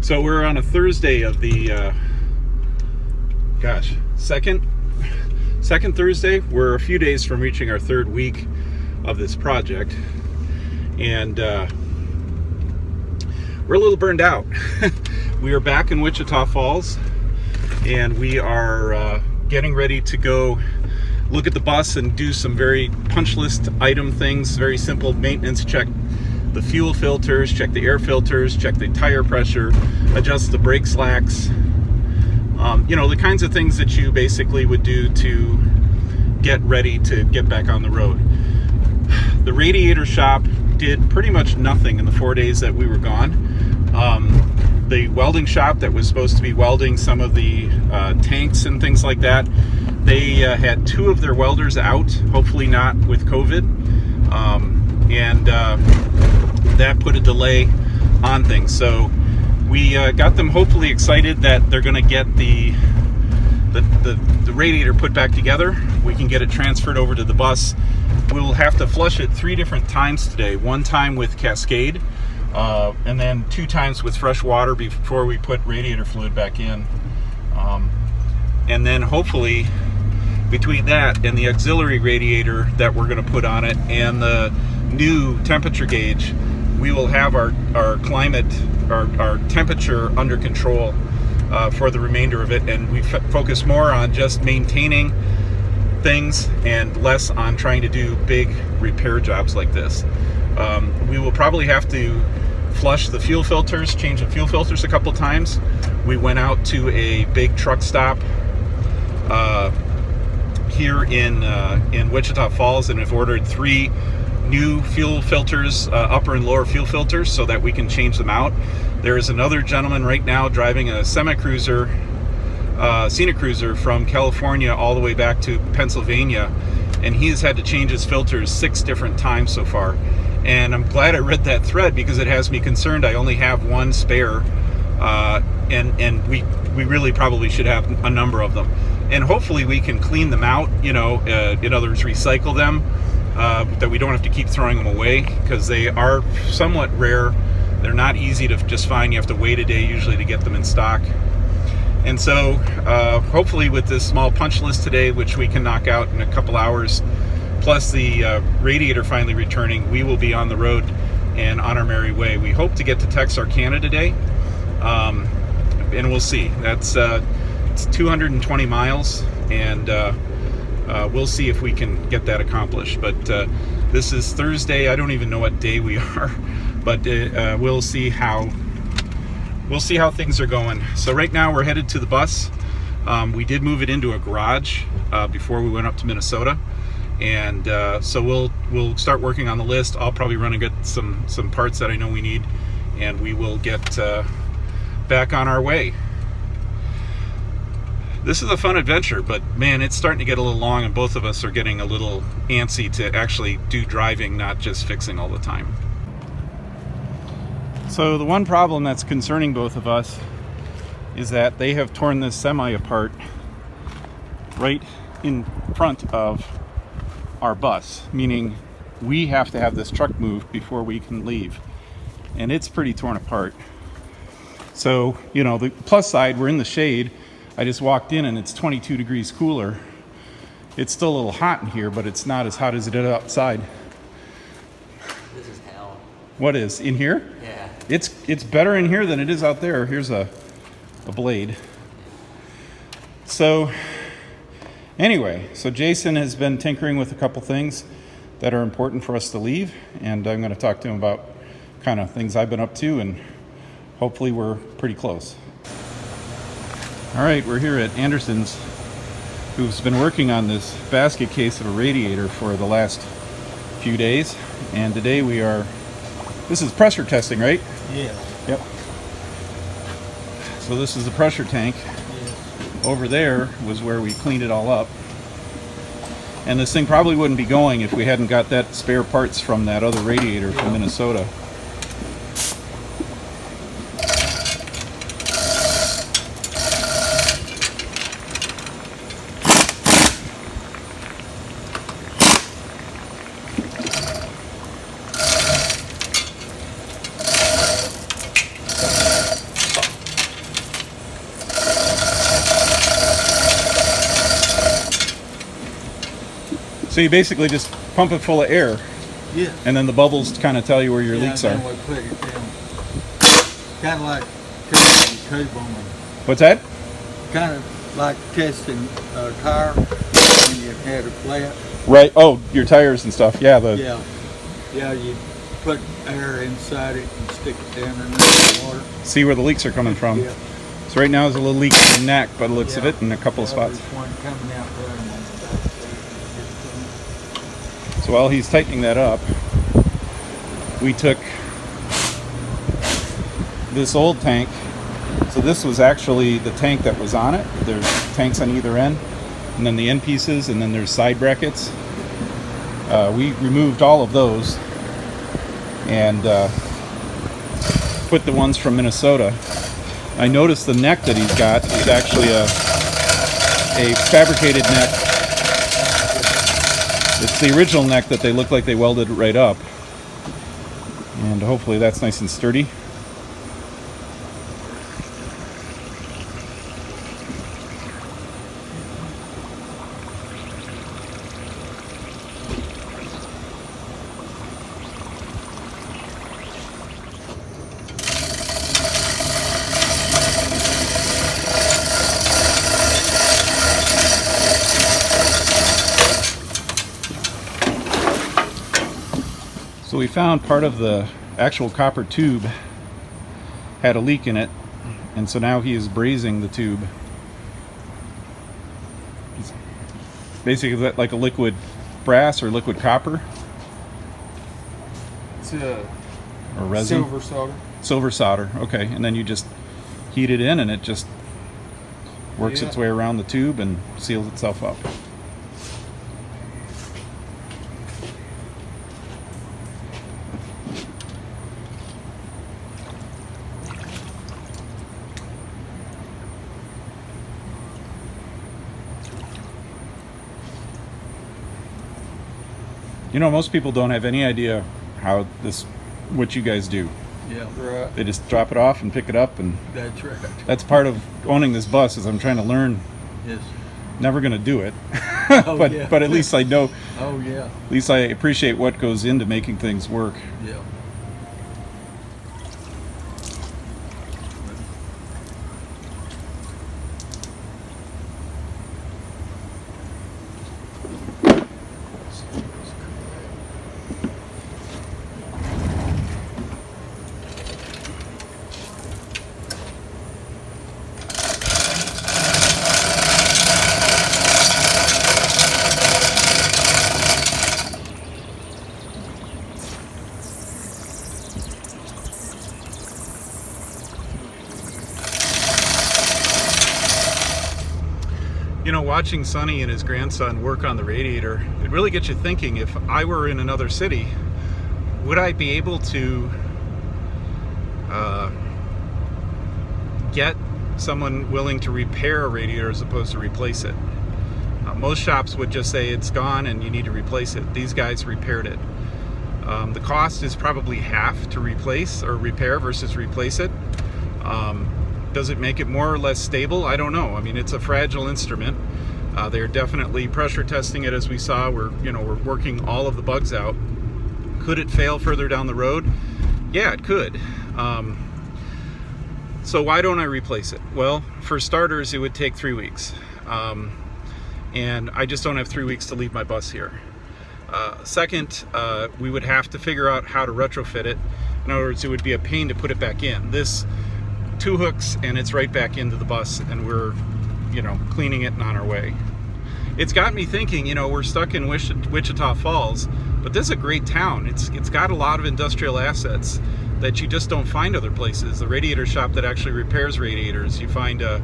So we're on a Thursday of the, second Thursday. We're a few days from reaching our third week of this project. And we're a little burned out. We are back in Wichita Falls, and we are getting ready to go look at the bus and do some very punch list item things, very simple maintenance. Check the fuel filters, check the air filters, check the tire pressure, adjust the brake slacks. You know, the kinds of things that you basically would do to get ready to get back on the road. The radiator shop did pretty much nothing in the 4 days that we were gone. The welding shop that was supposed to be welding some of the tanks and things like that, they had 2 of their welders out, hopefully not with COVID, and that put a delay on things. So we got them hopefully excited that they're going to get the radiator put back together. We can get it transferred over to the bus. We'll have to flush it 3 different times today. 1 time with Cascade, and then 2 times with fresh water before we put radiator fluid back in. And then hopefully between that and the auxiliary radiator that we're going to put on it and the new temperature gauge, we will have our climate, our temperature under control for the remainder of it, and we focus more on just maintaining things and less on trying to do big repair jobs like this. We will probably have to flush the fuel filters, change the fuel filters a couple times. We went out to a big truck stop here in Wichita Falls and have ordered 3 new fuel filters, upper and lower fuel filters, so that we can change them out. There is another gentleman right now driving a semi-cruiser, scenic cruiser from California all the way back to Pennsylvania, and he has had to change his filters 6 different times so far. And I'm glad I read that thread, because it has me concerned. I only have 1 spare, and we really probably should have a number of them. And hopefully we can clean them out, you know, in other words, recycle them, that we don't have to keep throwing them away, because they are somewhat rare. They're not easy to just find. You have to wait a day usually to get them in stock. And so hopefully with this small punch list today, which we can knock out in a couple hours, plus the radiator finally returning, we will be on the road and on our merry way. We hope to get to Texarkana today, and we'll see. That's it's 220 miles, and we'll see if we can get that accomplished. But this is Thursday. I don't even know what day we are, but we'll see how things are going. So right now we're headed to the bus. We did move it into a garage before we went up to Minnesota, and so we'll start working on the list. I'll probably run and get some parts that I know we need, and we will get back on our way. This is a fun adventure, but man, it's starting to get a little long, and both of us are getting a little antsy to actually do driving, not just fixing all the time. So the one problem that's concerning both of us is that they have torn this semi apart right in front of our bus, meaning we have to have this truck moved before we can leave, and it's pretty torn apart. So, you know, the plus side, we're in the shade. I just walked in and it's 22 degrees cooler. It's still a little hot in here, but it's not as hot as it is outside. This is hell. What is in here? Yeah. It's better in here than it is out there. Here's a blade. So anyway, so Jason has been tinkering with a couple things that are important for us to leave, and I'm going to talk to him about kind of things I've been up to, and hopefully we're pretty close. All right, we're here at Anderson's, who's been working on this basket case of a radiator for the last few days, and today this is pressure testing, right? Yeah. Yep. So this is the pressure tank. Yeah. Over there was where we cleaned it all up. And this thing probably wouldn't be going if we hadn't got that spare parts from that other radiator from Minnesota. So you basically just pump it full of air, Yeah. and then the bubbles kind of tell you where your leaks are. Then we put it down. Kind of like testing a tube on a, What's that? kind of like testing a tire when you had a flat. Right. Oh, your tires and stuff. Yeah. Yeah. Yeah, you put air inside it and stick it down in the water. See where the leaks are coming from. Yeah. So right now there's a little leak in the neck by the looks of Yeah. it in a couple of spots. There's one coming out there on the back. So while he's tightening that up, we took this old tank. So this was actually the tank that was on it. There's tanks on either end, and then the end pieces, and then there's side brackets. We removed all of those and put the ones from Minnesota. I noticed the neck that he's got is actually a fabricated neck. It's the original neck that they look like they welded right up. And hopefully that's nice and sturdy. So we found part of the actual copper tube had a leak in it, and so now he is brazing the tube. It's basically like a liquid brass or liquid copper It's a or resin. silver solder. Silver solder. Okay, and then you just heat it in, and it just works its way around the tube and seals itself up. You know, most people don't have any idea what you guys do. Yeah, Right. They just drop it off and pick it up, and that's right. that's part of owning this bus is I'm trying to learn. Yes. Never going to do it, Oh, but yeah. but at least I know. Oh, yeah. At least I appreciate what goes into making things work. Yeah. You know, watching Sonny and his grandson work on the radiator, it really gets you thinking, if I were in another city, would I be able to get someone willing to repair a radiator as opposed to replace it? Most shops would just say it's gone and you need to replace it. These guys repaired it. The cost is probably half to replace or repair versus replace it. Does it make it more or less stable? I don't know. I mean, it's a fragile instrument. They're definitely pressure testing it, as we saw. We're working all of the bugs out. Could it fail further down the road? Yeah, it could. So why don't I replace it? Well, for starters, it would take 3 weeks. And I just don't have 3 weeks to leave my bus here. Second, we would have to figure out how to retrofit it. In other words, it would be a pain to put it back in. This 2 hooks and it's right back into the bus, and we're cleaning it and on our way. It's got me thinking, we're stuck in Witichita Falls, but this is a great town. It's got a lot of industrial assets that you just don't find other places. The radiator shop that actually repairs radiators, you find a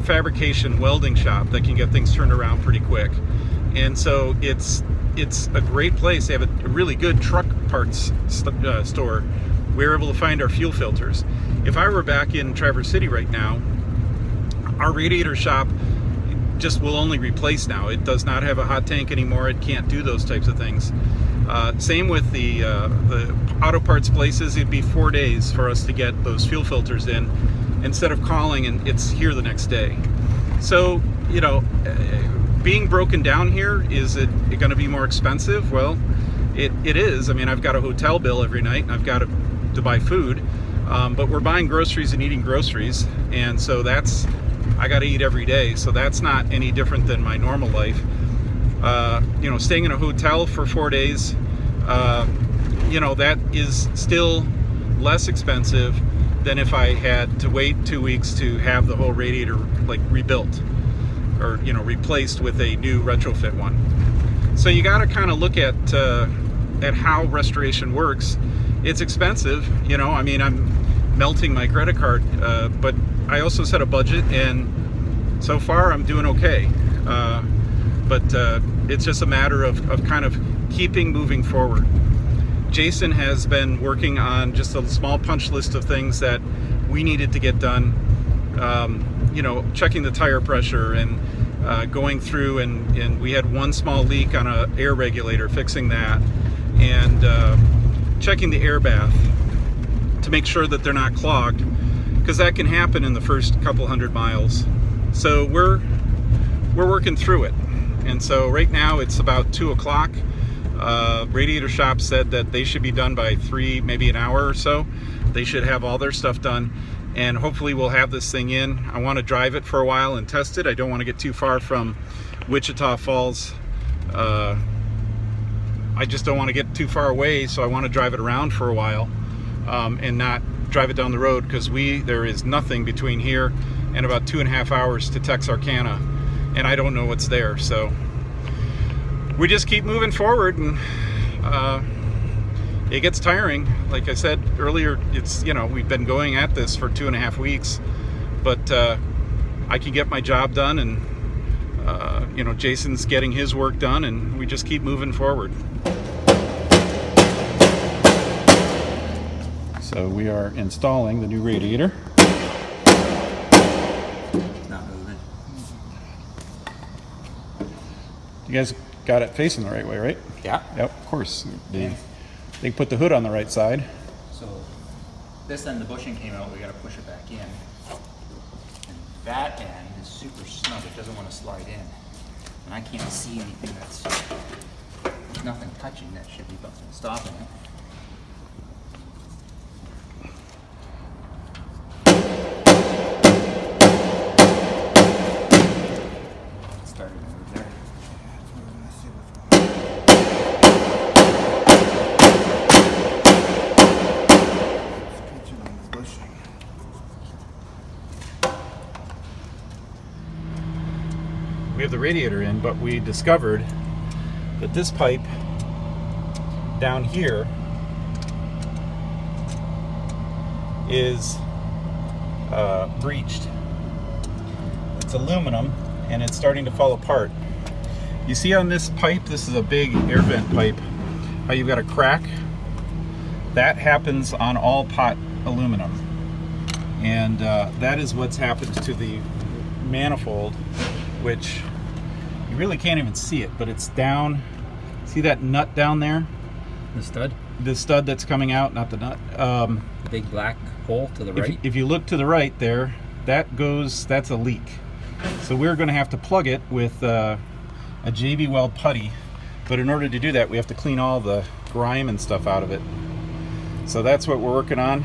fabrication welding shop that can get things turned around pretty quick. And so it's a great place. They have a really good truck parts store. We were able to find our fuel filters. If I were back in Traverse City right now, our radiator shop just will only replace now. It does not have a hot tank anymore. It can't do those types of things. Same with the auto parts places. It'd be 4 days for us to get those fuel filters in, instead of calling and it's here the next day. So, being broken down here, is it going to be more expensive? Well, it is. I mean, I've got a hotel bill every night, and I've got to buy food, but we're buying groceries and eating groceries, and so I got to eat every day, so that's not any different than my normal life. You know, staying in a hotel for 4 days, you know, that is still less expensive than if I had to wait 2 weeks to have the whole radiator like rebuilt, or, you know, replaced with a new retrofit one. So you got to kind of look at how restoration works. It's expensive, you know. I mean, I'm melting my credit card, but I also set a budget, and so far I'm doing okay. But it's just a matter of kind of keeping moving forward. Jason has been working on just a small punch list of things that we needed to get done. You know, checking the tire pressure, and going through, and we had one small leak on an air regulator, fixing that, and checking the air bath to make sure that they're not clogged, because that can happen in the first couple 100 miles. So we're working through it. And so right now it's about 2 o'clock. Radiator Shop said that they should be done by 3, maybe an hour or so. They should have all their stuff done, and hopefully we'll have this thing in. I want to drive it for a while and test it. I don't want to get too far from Witichita Falls. I just don't want to get too far away, so I want to drive it around for a while, and not drive it down the road, because there is nothing between here and about 2.5 hours to Texarkana, and I don't know what's there. So we just keep moving forward, and it gets tiring. Like I said earlier, it's, you know, we've been going at this for 2.5 weeks, but I can get my job done, and you know, Jason's getting his work done, and we just keep moving forward. So we are installing the new radiator. Not moving. You guys got it facing the right way, right? Yeah. Yep, of course. They put the hood on the right side. So this end, the bushing came out, we gotta push it back in. And that end is super snug, it doesn't want to slide in. And I can't see anything there's nothing touching that should be stopping it. Started to move there. We have the radiator in, but we discovered that this pipe down here is breached. It's aluminum, and it's starting to fall apart. You see on this pipe, this is a big air vent pipe, how you've got a crack? That happens on all pot aluminum, and that is what's happened to the manifold, which you really can't even see it, but it's down. See that nut down there? The stud? The stud that's coming out, not the nut. The big black hole to the right? If you look to the right there, that's a leak. So we're going to have to plug it with a JB Weld putty, but in order to do that, we have to clean all the grime and stuff out of it. So that's what we're working on.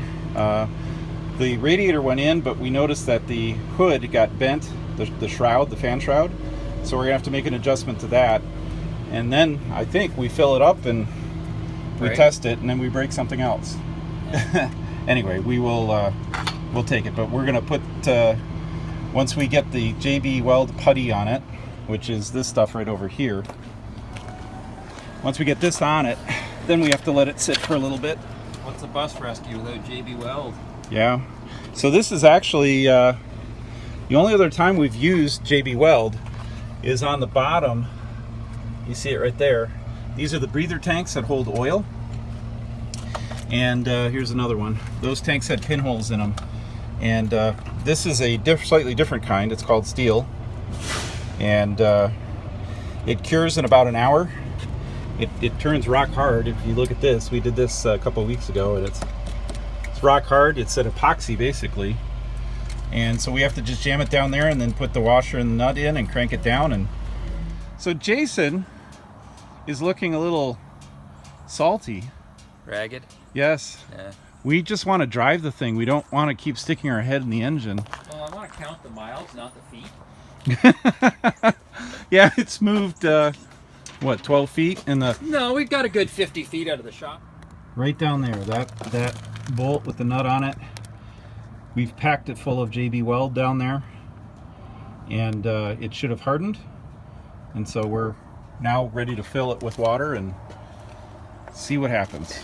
The radiator went in, but we noticed that the hood got bent, the shroud, the fan shroud. So we're gonna have to make an adjustment to that, and then I think we fill it up and we test it, and then we break something else. Yeah. Anyway, we'll take it, but we're gonna put once we get the JB Weld putty on it, which is this stuff right over here. Once we get this on it, then we have to let it sit for a little bit. What's a bus rescue without JB Weld? Yeah. So this is actually the only other time we've used JB Weld is on the bottom. You see it right there. These are the breather tanks that hold oil. And here's another one. Those tanks had pinholes in them. And this is a slightly different kind. It's called steel. And it cures in about an hour. It turns rock hard. If you look at this, we did this a couple of weeks ago, and it's rock hard. It's an epoxy basically. And so we have to just jam it down there and then put the washer and the nut in and crank it down, and So Jason is looking a little salty. Ragged? Yes. Yeah. We just want to drive the thing. We don't want to keep sticking our head in the engine. Well, I want to count the miles, not the feet. Yeah, it's moved, what, 12 feet in the... No, we've got a good 50 feet out of the shop. Right down there, that bolt with the nut on it. We've packed it full of JB Weld down there. And it should have hardened. And so we're now ready to fill it with water and see what happens.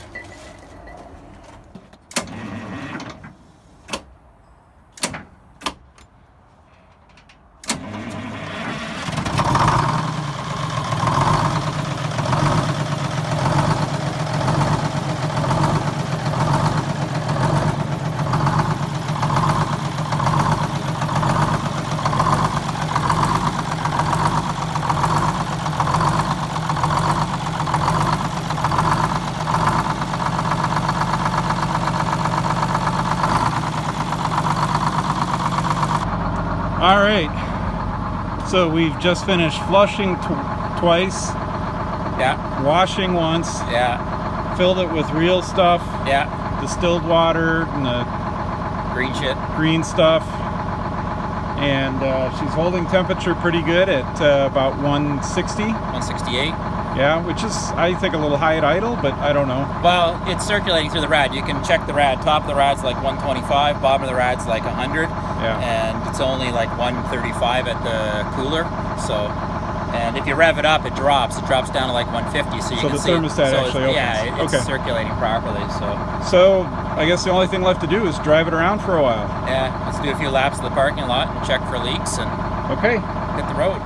All right, so we've just finished flushing twice, Yeah, washing once, yeah, filled it with real stuff, yeah. distilled water and the Green shit. green stuff, and she's holding temperature pretty good at about 160. 168. Yeah, which is, I think, a little high at idle, but I don't know. Well, it's circulating through the rad. You can check the rad. Top of the rad's like 125, bottom of the rad's like 100, Yeah. and it's only like 135 at the cooler. So, and if you rev it up, it drops. It drops down to like 150. So you So can the see. thermostat so actually yeah, opens. it's Okay. circulating properly. So, So I guess the only thing left to do is drive it around for a while. yeah, let's do a few laps of the parking lot and check for leaks and Okay. hit the road.